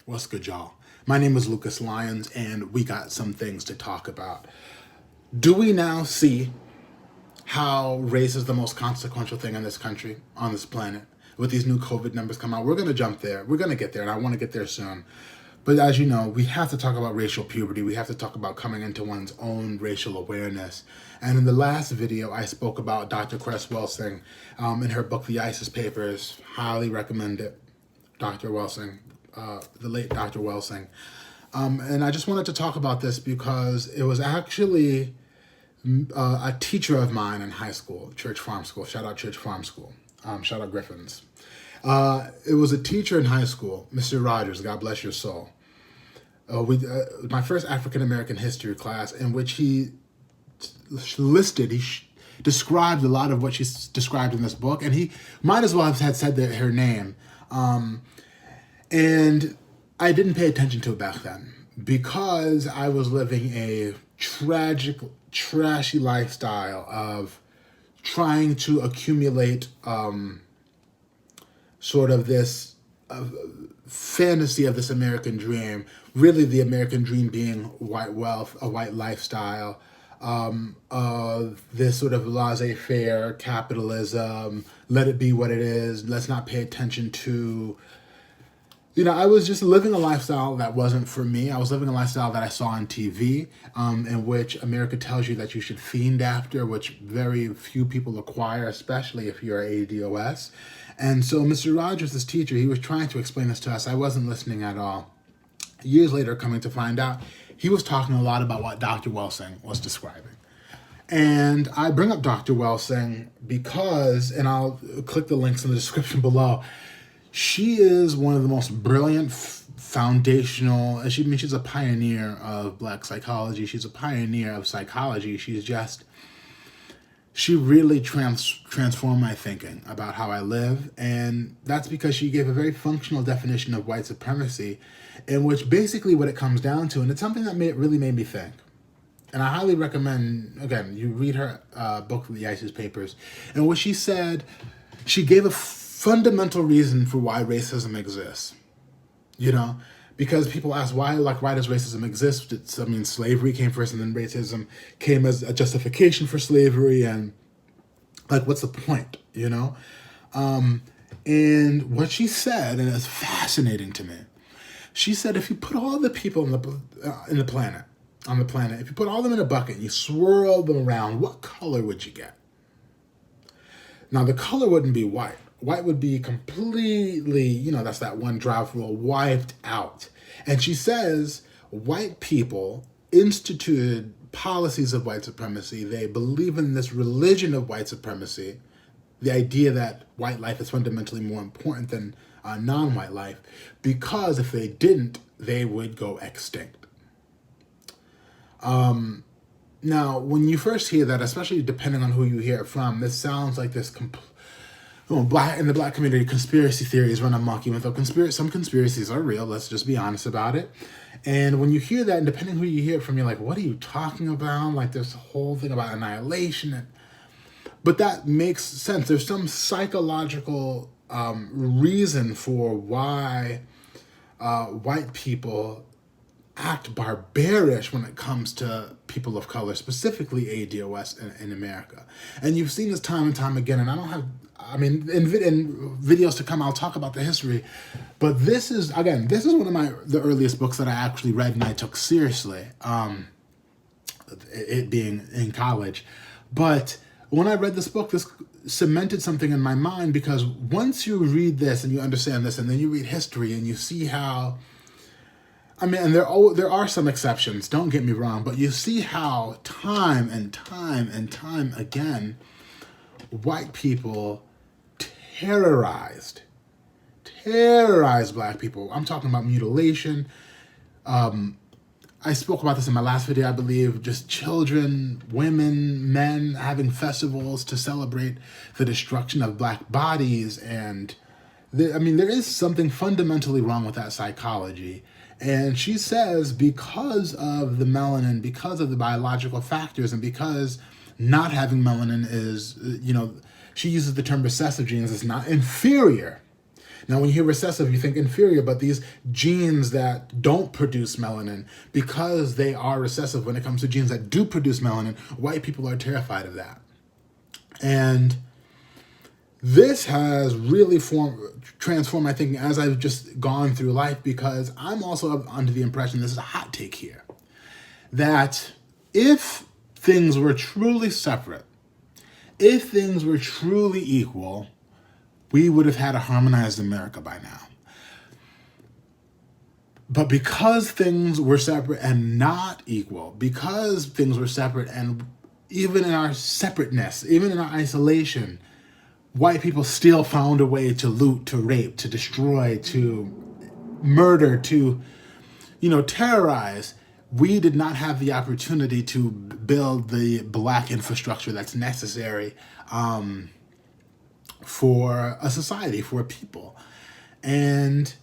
What's good, y'all? My name is Lucas Lyons, and we got some things to talk about. Do we now see how race is the most consequential thing in this country, on this planet? With these new COVID numbers come out, we're going to jump there. We're going to get there, and I want to get there soon. But as you know, we have to talk about racial puberty. We have to talk about coming into one's own racial awareness. And in the last video, I spoke about Dr. Cress Welsing in her book, The ISIS Papers. Highly recommend it. Dr. Welsing, the late Dr. Welsing. And I just wanted to talk about this because it was actually a teacher of mine in high school, Church Farm School. Shout out Church Farm School. Shout out Griffins. It was a teacher in high school, Mr. Rogers, God bless your soul. My first African-American history class, in which he described a lot of what she's described in this book, and he might as well have had said her name. And I didn't pay attention to it back then because I was living a tragic, trashy lifestyle of trying to accumulate sort of this fantasy of this American dream, really the American dream being white wealth, a white lifestyle, this sort of laissez-faire capitalism, let it be what it is, let's not pay attention to. I was just living a lifestyle that wasn't for me. I was living a lifestyle that I saw on TV, in which America tells you that you should fiend after, which very few people acquire, especially if you're ADOS. And so Mr. Rogers, this teacher, he was trying to explain this to us. I wasn't listening at all. Years later, coming to find out, he was talking a lot about what Dr. Welsing was describing. And I bring up Dr. Welsing because, and I'll click the links in the description below, she is one of the most brilliant, foundational, she's a pioneer of Black psychology. She's a pioneer of psychology. She really transformed my thinking about how I live. And that's because she gave a very functional definition of white supremacy, in which basically what it comes down to, and it's something that really made me think. And I highly recommend, again, you read her book, The ISIS Papers, and what she said, she gave a fundamental reason for why racism exists, because people ask why does racism exist? Slavery came first, and then racism came as a justification for slavery, and what's the point, and what she said, and it's fascinating to me, she said if you put all the people on the planet, if you put all of them in a bucket and you swirl them around, what color would you get? Now, the color wouldn't be white. White would be completely, that's that one drop rule, wiped out. And she says white people instituted policies of white supremacy. They believe in this religion of white supremacy, the idea that white life is fundamentally more important than non-white life, because if they didn't, they would go extinct. Now, when you first hear that, especially depending on who you hear it from, this sounds like this in the Black community, conspiracy theories run amok. Even though some conspiracies are real, let's just be honest about it. And when you hear that, and depending who you hear it from, you're like, what are you talking about? Like this whole thing about annihilation. But that makes sense. There's some psychological reason for why white people act barbarish when it comes to people of color, specifically ADOS in America. And you've seen this time and time again, and in videos to come, I'll talk about the history, but this is one of the earliest books that I actually read and I took seriously, it being in college. But when I read this book, this cemented something in my mind, because once you read this and you understand this, and then you read history and you see how, and there are some exceptions, don't get me wrong, but you see how time and time and time again, white people terrorized Black people. I'm talking about mutilation. I spoke about this in my last video, I believe, just children, women, men having festivals to celebrate the destruction of Black bodies. And there is something fundamentally wrong with that psychology. And she says because of the melanin, because of the biological factors, and because not having melanin is, she uses the term recessive genes, is not inferior. Now, when you hear recessive, you think inferior, but these genes that don't produce melanin, because they are recessive when it comes to genes that do produce melanin, white people are terrified of that. And this has really transformed my thinking as I've just gone through life, because I'm also under the impression, this is a hot take here, that if things were truly separate, if things were truly equal, we would have had a harmonized America by now. But because things were separate and not equal, because things were separate, and even in our separateness, even in our isolation, white people still found a way to loot, to rape, to destroy, to murder, to, terrorize. We did not have the opportunity to build the black infrastructure that's necessary for a society, for a people. And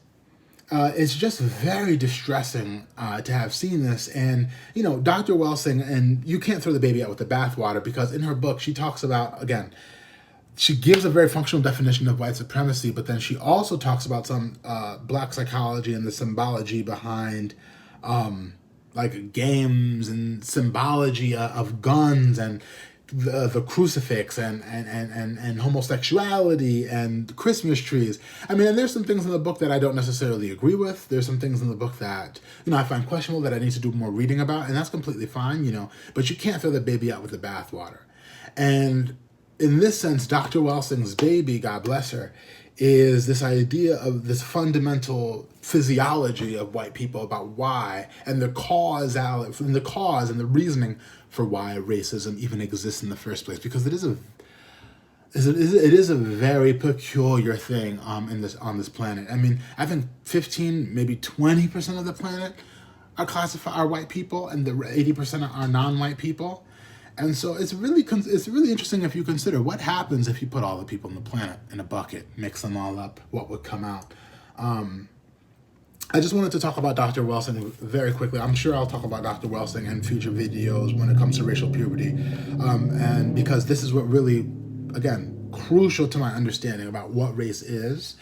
it's just very distressing to have seen this. And, Dr. Welsing, and you can't throw the baby out with the bathwater, because in her book, she talks about, again, she gives a very functional definition of white supremacy, but then she also talks about some black psychology and the symbology behind like games and symbology of guns and the crucifix and homosexuality and Christmas trees. I mean, and there's some things in the book that I don't necessarily agree with. There's some things in the book that, I find questionable, that I need to do more reading about, and that's completely fine, but you can't throw the baby out with the bathwater. And in this sense, Dr. Welsing's baby, God bless her, is this idea of this fundamental physiology of white people about why, and the cause and the reasoning for why racism even exists in the first place, because it is a very peculiar thing on this planet. I mean, I think 15, maybe 20% of the planet are white people, and the 80% are non-white people. And so it's really interesting if you consider what happens if you put all the people on the planet in a bucket, mix them all up, what would come out. I just wanted to talk about Dr. Welsing very quickly. I'm sure I'll talk about Dr. Welsing in future videos when it comes to racial puberty. And because this is what really, again, crucial to my understanding about what race is.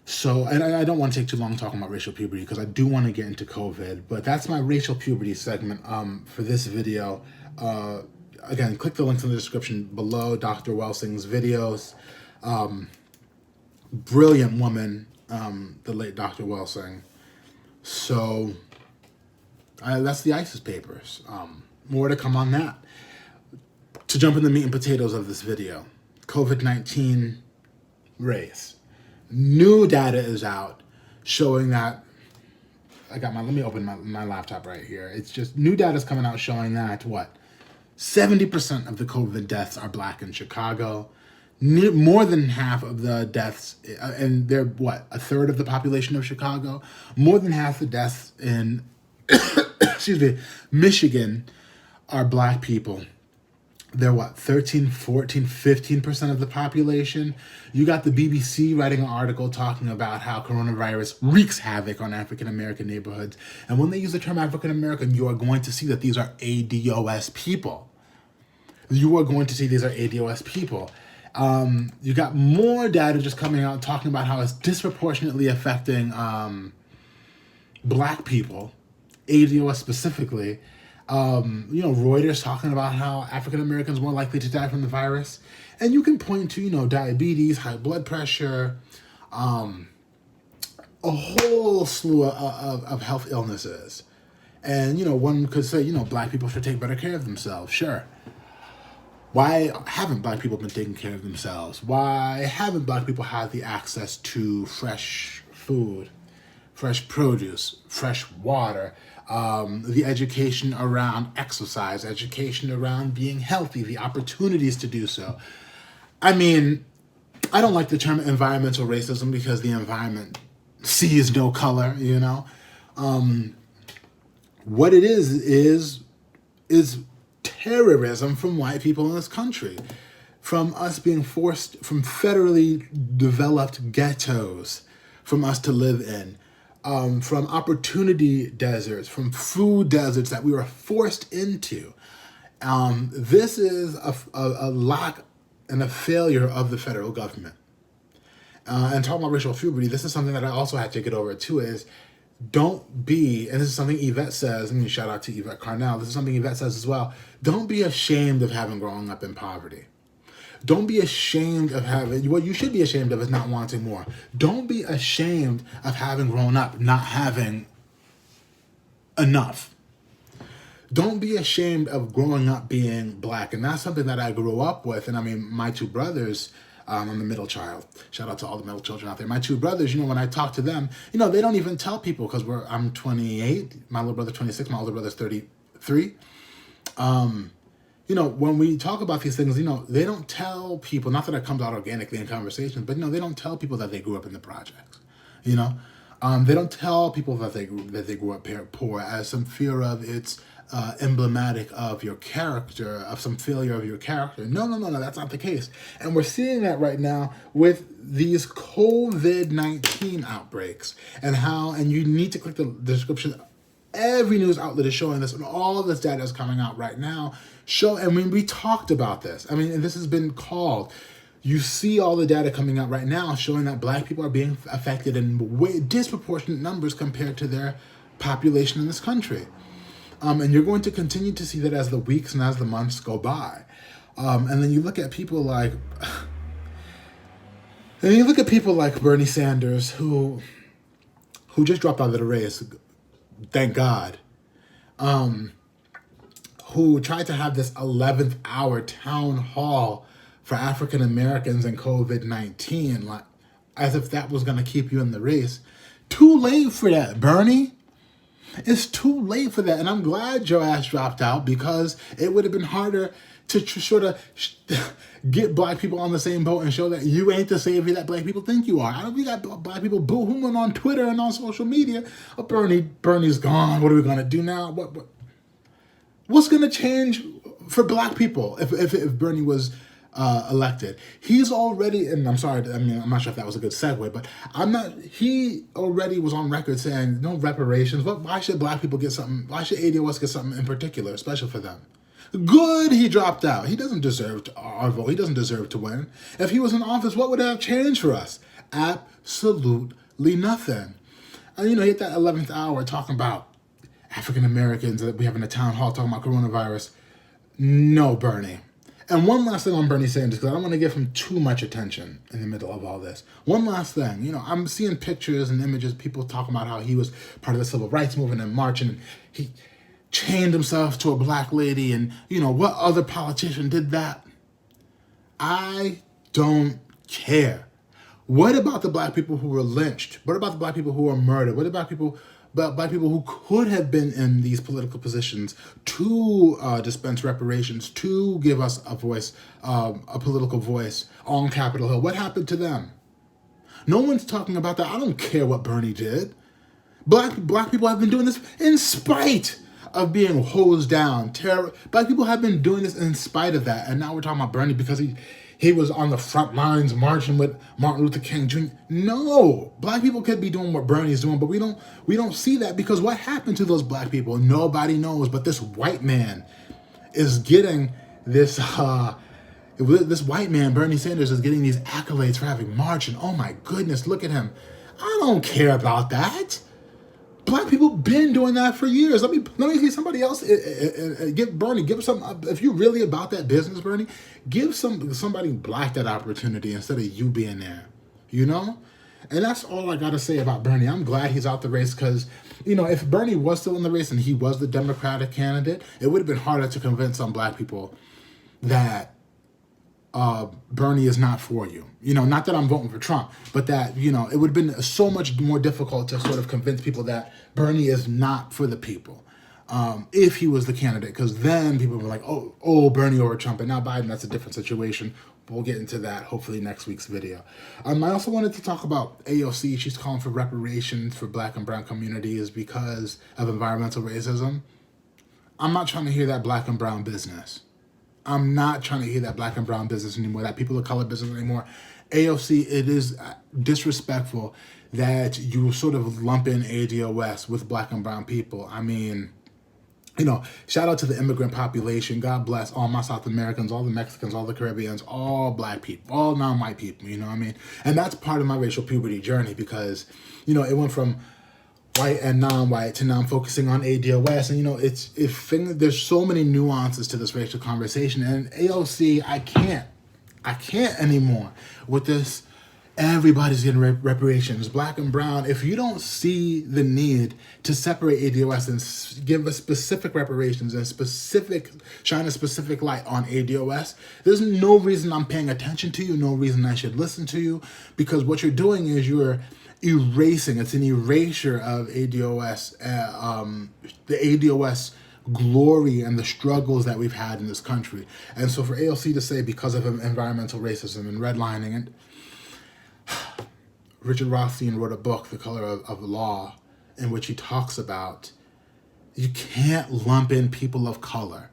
So, and I don't want to take too long talking about racial puberty, because I do want to get into COVID, but that's my racial puberty segment for this video. Again, click the links in the description below. Dr. Welsing's videos. Brilliant woman, the late Dr. Welsing. So that's the ISIS papers. More to come on that. To jump in the meat and potatoes of this video, COVID-19 race. New data is out showing that, let me open my laptop right here. It's just, new data is coming out showing that, 70% of the COVID deaths are black in Chicago. More than half of the deaths, and they're a third of the population of Chicago. More than half the deaths in, Michigan are black people. They're 13, 14, 15% of the population. You got the BBC writing an article talking about how coronavirus wreaks havoc on African-American neighborhoods. And when they use the term African-American, you are going to see that these are ADOS people. You got more data just coming out talking about how it's disproportionately affecting black people, ADOS specifically. Reuters talking about how African Americans are more likely to die from the virus. And you can point to, diabetes, high blood pressure, a whole slew of health illnesses. And, one could say, black people should take better care of themselves. Sure. Why haven't black people been taking care of themselves? Why haven't black people had the access to fresh food, fresh produce, fresh water, the education around exercise, education around being healthy, the opportunities to do so? I mean, I don't like the term environmental racism, because the environment sees no color, What it is terrorism from white people in this country, from us being forced from federally developed ghettos, from us to live in, from opportunity deserts, from food deserts that we were forced into. This is a lack and a failure of the federal government. And talking about racial puberty, this is something that I also had to get over too, is don't be, and this is something Yvette says, and shout out to Yvette Carnell, this is something Yvette says as well, don't be ashamed of having grown up in poverty. Don't be ashamed of having, what you should be ashamed of is not wanting more. Don't be ashamed of having grown up not having enough. Don't be ashamed of growing up being black. And that's something that I grew up with. And I mean, my two brothers, I'm the middle child. Shout out to all the middle children out there. My two brothers, when I talk to them, they don't even tell people, because I'm 28, my little brother's 26, my older brother's 33. When we talk about these things, they don't tell people, not that it comes out organically in conversations, but they don't tell people that they grew up in the projects. They don't tell people that they grew up poor, as some fear of it's emblematic of your character, of some failure of your character. No, that's not the case. And we're seeing that right now with these COVID-19 outbreaks, and you need to click the description. Every news outlet is showing this, and all of this data is coming out right now. We talked about this. And this has been called. You see all the data coming out right now showing that black people are being affected in disproportionate numbers compared to their population in this country. And you're going to continue to see that as the weeks and as the months go by. And then you look at people like, Bernie Sanders, who just dropped out of the race, thank God, who tried to have this 11th hour town hall for African Americans and COVID-19, like as if that was going to keep you in the race. Too late for that, Bernie. It's too late for that. And I'm glad your ass dropped out, because it would have been harder to sort of get black people on the same boat and show that you ain't the savior that black people think you are. I don't think got black people boo-hooing on Twitter and on social media. Oh, Bernie's gone. What are we going to do now? What's going to change for black people if Bernie was elected? He's already, and I'm sorry, I'm not sure if that was a good segue, but he already was on record saying no reparations. Why should black people get something? Why should ADOS get something in particular, special for them? Good, he dropped out. He doesn't deserve our vote. He doesn't deserve to win. If he was in office, what would have changed for us? Absolutely nothing. And he hit that 11th hour talking about African Americans that we have in a town hall talking about coronavirus. No, Bernie. And one last thing on Bernie Sanders, because I don't want to give him too much attention in the middle of all this. One last thing, I'm seeing pictures and images, people talking about how he was part of the civil rights movement and marching, and he chained himself to a black lady, and what other politician did that? I don't care. What about the black people who were lynched? What about the black people who were murdered? What about black people who could have been in these political positions to dispense reparations, to give us a voice, a political voice on Capitol Hill? What happened to them? No one's talking about that. I don't care what Bernie did. Black people have been doing this in spite of being hosed down. Black people have been doing this in spite of that. And now we're talking about Bernie because he was on the front lines marching with Martin Luther King Jr. No, black people could be doing what Bernie's doing, but we don't see that, because what happened to those black people? Nobody knows. But this white man is getting this. This white man, Bernie Sanders, is getting these accolades for having marched. And oh my goodness, look at him. I don't care about that. Black people been doing that for years. Let me see somebody else. Give some. If you're really about that business, Bernie, give somebody black that opportunity instead of you being there. And that's all I gotta say about Bernie. I'm glad he's out the race, because if Bernie was still in the race and he was the Democratic candidate, it would have been harder to convince some black people that Bernie is not for you. Not that I'm voting for Trump, but that, it would have been so much more difficult to sort of convince people that Bernie is not for the people if he was the candidate, because then people were like, oh, Bernie over Trump, and now Biden, that's a different situation. We'll get into that hopefully next week's video. I also wanted to talk about AOC. She's calling for reparations for black and brown communities because of environmental racism. I'm not trying to hear that black and brown business. I'm not trying to hear that black and brown business anymore, that people of color business anymore. AOC, it is disrespectful that you sort of lump in ADOS with black and brown people. Shout out to the immigrant population. God bless all my South Americans, all the Mexicans, all the Caribbeans, all black people, all non-white people, you know what I mean? And that's part of my racial puberty journey because, it went from white and non-white to now I'm focusing on ADOS. And, there's so many nuances to this racial conversation. And AOC, I can't anymore with this. Everybody's getting reparations, black and brown. If you don't see the need to separate ADOS and give us specific reparations and shine a specific light on ADOS, there's no reason I'm paying attention to you, no reason I should listen to you, because what you're doing is you're erasing. It's an erasure of ADOS, the ADOS glory and the struggles that we've had in this country. And so for AOC to say because of environmental racism and redlining, and Richard Rothstein wrote a book, The Color of Law, in which he talks about you can't lump in people of color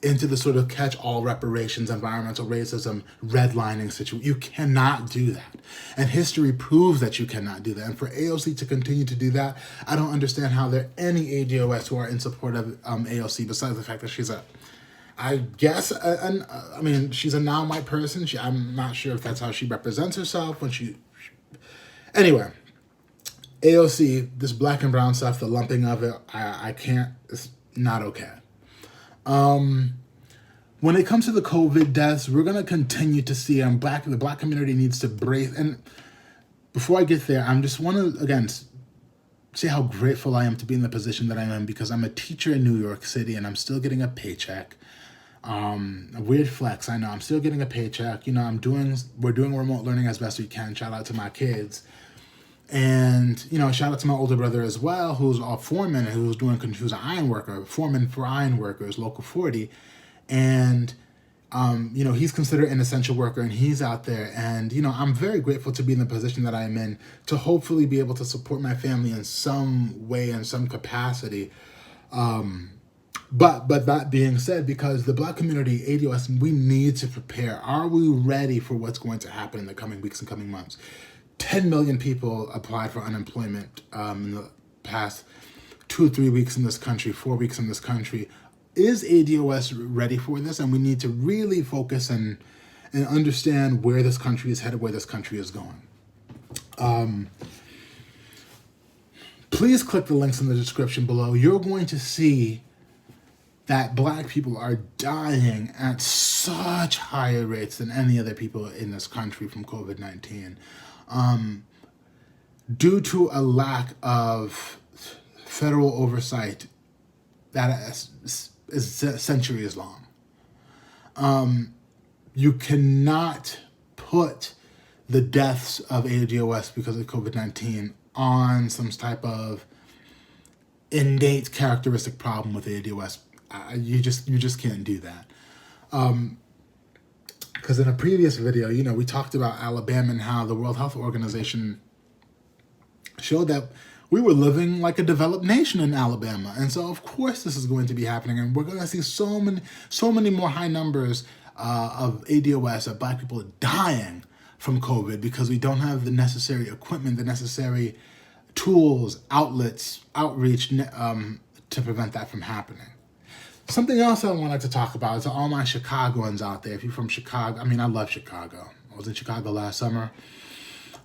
into the sort of catch-all reparations, environmental racism, redlining situation. You cannot do that. And history proves that you cannot do that. And for AOC to continue to do that, I don't understand how there are any ADOS who are in support of AOC, besides the fact that she's she's a non-white person. I'm not sure if that's how she represents herself when she... Anyway, AOC, this black and brown stuff, the lumping of it, I can't, it's not okay. When it comes to the COVID deaths, we're going to continue to see, the black community needs to brace. And before I get there, I just want to, again, say how grateful I am to be in the position that I am, because I'm a teacher in New York City and I'm still getting a paycheck. A weird flex, I know. I'm still getting a paycheck. We're doing remote learning as best we can. Shout out to my kids. And, shout out to my older brother as well, who's a foreman, who's an iron worker, foreman for iron workers, Local 40. And, he's considered an essential worker and he's out there. And, I'm very grateful to be in the position that I'm in to hopefully be able to support my family in some way, in some capacity. But that being said, because the black community, ADOS, we need to prepare. Are we ready for what's going to happen in the coming weeks and coming months? 10 million people applied for unemployment in the past 2 or 3 weeks in this country, 4 weeks in this country. Is ADOS ready for this? And we need to really focus and understand where this country is headed, where this country is going. Please click the links in the description below. You're going to see that black people are dying at such higher rates than any other people in this country from COVID-19. Due to a lack of federal oversight that is centuries long. You cannot put the deaths of ADOS because of COVID-19 on some type of innate characteristic problem with ADOS. You just can't do that. Because in a previous video, we talked about Alabama and how the World Health Organization showed that we were living like a developed nation in Alabama. And so, of course, this is going to be happening. And we're going to see so many more high numbers of ADOS, of black people dying from COVID because we don't have the necessary equipment, the necessary tools, outlets, outreach to prevent that from happening. Something else I wanted to talk about is all my Chicagoans out there. If you're from Chicago, I love Chicago. I was in Chicago last summer.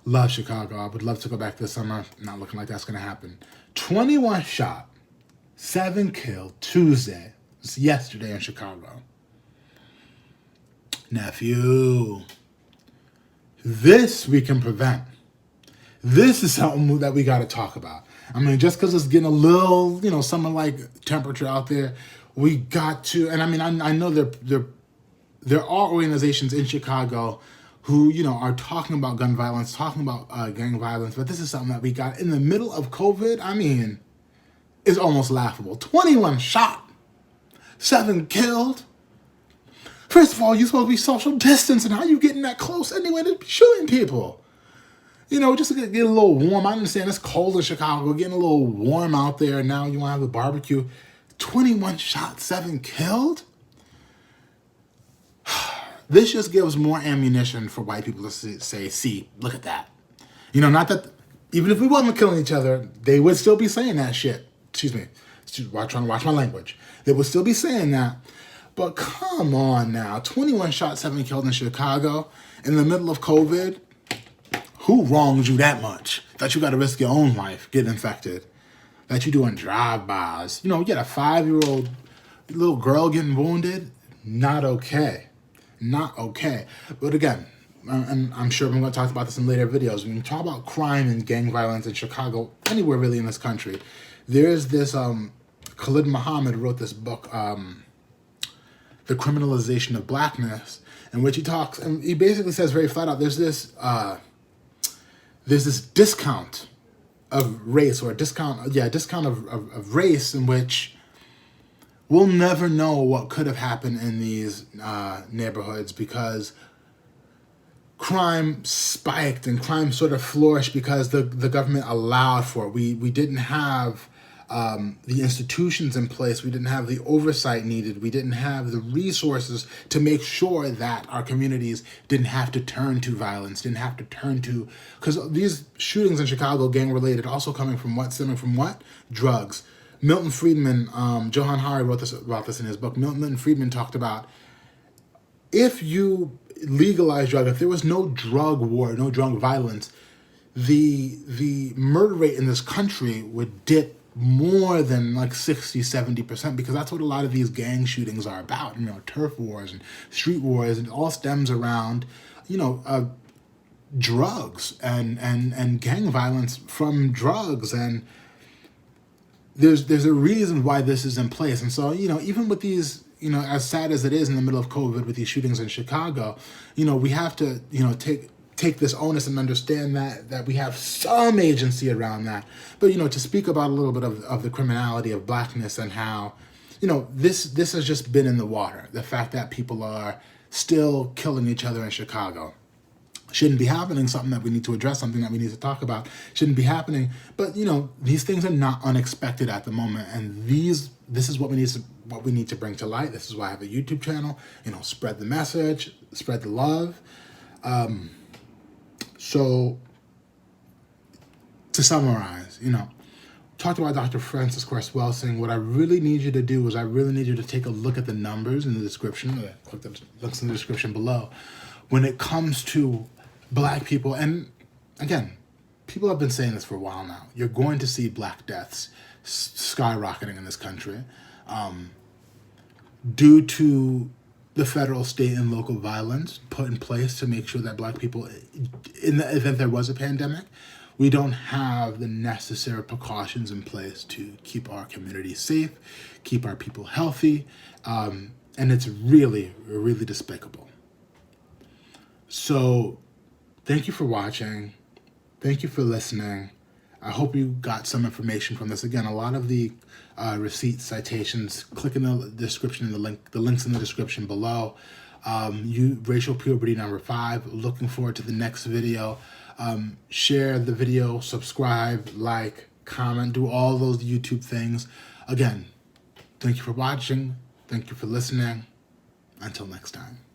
Love Chicago. I would love to go back this summer. Not looking like that's going to happen. 21 shot, 7 killed Tuesday. It's yesterday in Chicago. NEPHEW. This we can prevent. This is something that we got to talk about. Just because it's getting a little, summer-like temperature out there, we got to, and I know there are organizations in Chicago who, are talking about gun violence, talking about gang violence, but this is something that we got in the middle of COVID. It's almost laughable. 21 shot, 7 killed. First of all, you're supposed to be social distancing. How are you getting that close anyway to be shooting people? Just to get a little warm. I understand it's cold in Chicago, getting a little warm out there. Now you want to have a barbecue. 21 shot, 7 killed? This just gives more ammunition for white people to say, see, look at that. Not that, even if we wasn't killing each other, they would still be saying that shit. Excuse me. Watch my language. They would still be saying that. But come on now, 21 shot, 7 killed in Chicago in the middle of COVID. Who wronged you that much that you got to risk your own life getting infected? That you doing drive-bys? You get a 5-year-old little girl getting wounded? Not okay. Not okay. But again, and I'm sure we're going to talk about this in later videos. When you talk about crime and gang violence in Chicago, anywhere really in this country, there's this Khalid Muhammad wrote this book, The Criminalization of Blackness, in which he talks, and he basically says very flat out, there's this discount of race, or discount of race, in which we'll never know what could have happened in these neighborhoods, because crime spiked and crime sort of flourished because the government allowed for it. We didn't have the institutions in place. We didn't have the oversight needed. We didn't have the resources to make sure that our communities didn't have to turn to violence, didn't have to turn to, because these shootings in Chicago, gang related, also coming from what? Stemming from what? Drugs. Milton Friedman, Johan Hari wrote about this in his book. Milton Friedman talked about, if you legalize drugs, if there was no drug war, no drug violence, the murder rate in this country would dip more than like 60-70%, because that's what a lot of these gang shootings are about. Turf wars and street wars, and it all stems around drugs and gang violence from drugs. And there's a reason why this is in place. And so even with these, as sad as it is in the middle of COVID with these shootings in Chicago, we have to take this onus and understand that we have some agency around that. But to speak about a little bit of the criminality of blackness, and how this has just been in the water. The fact that people are still killing each other in Chicago shouldn't be happening. Something that we need to address, something that we need to talk about. Shouldn't be happening. But these things are not unexpected at the moment, and this is what we need to bring to light. This is why I have a YouTube channel. Spread the message, spread the love. So, to summarize, talked about Dr. Francis Cress Welsing. What I really need you to do is I really need you to take a look at the numbers in the description, click the links in the description below, when it comes to Black people. And again, people have been saying this for a while now. You're going to see Black deaths skyrocketing in this country due to the federal, state, and local violence put in place to make sure that Black people, in the event there was a pandemic, we don't have the necessary precautions in place to keep our community safe, keep our people healthy, and it's really, really despicable. So, thank you for watching. Thank you for listening. I hope you got some information from this. Again, a lot of the receipts, citations, click in the description, the links in the description below. Racial Puberty number 5. Looking forward to the next video. Share the video, subscribe, like, comment, do all those YouTube things. Again, thank you for watching. Thank you for listening. Until next time.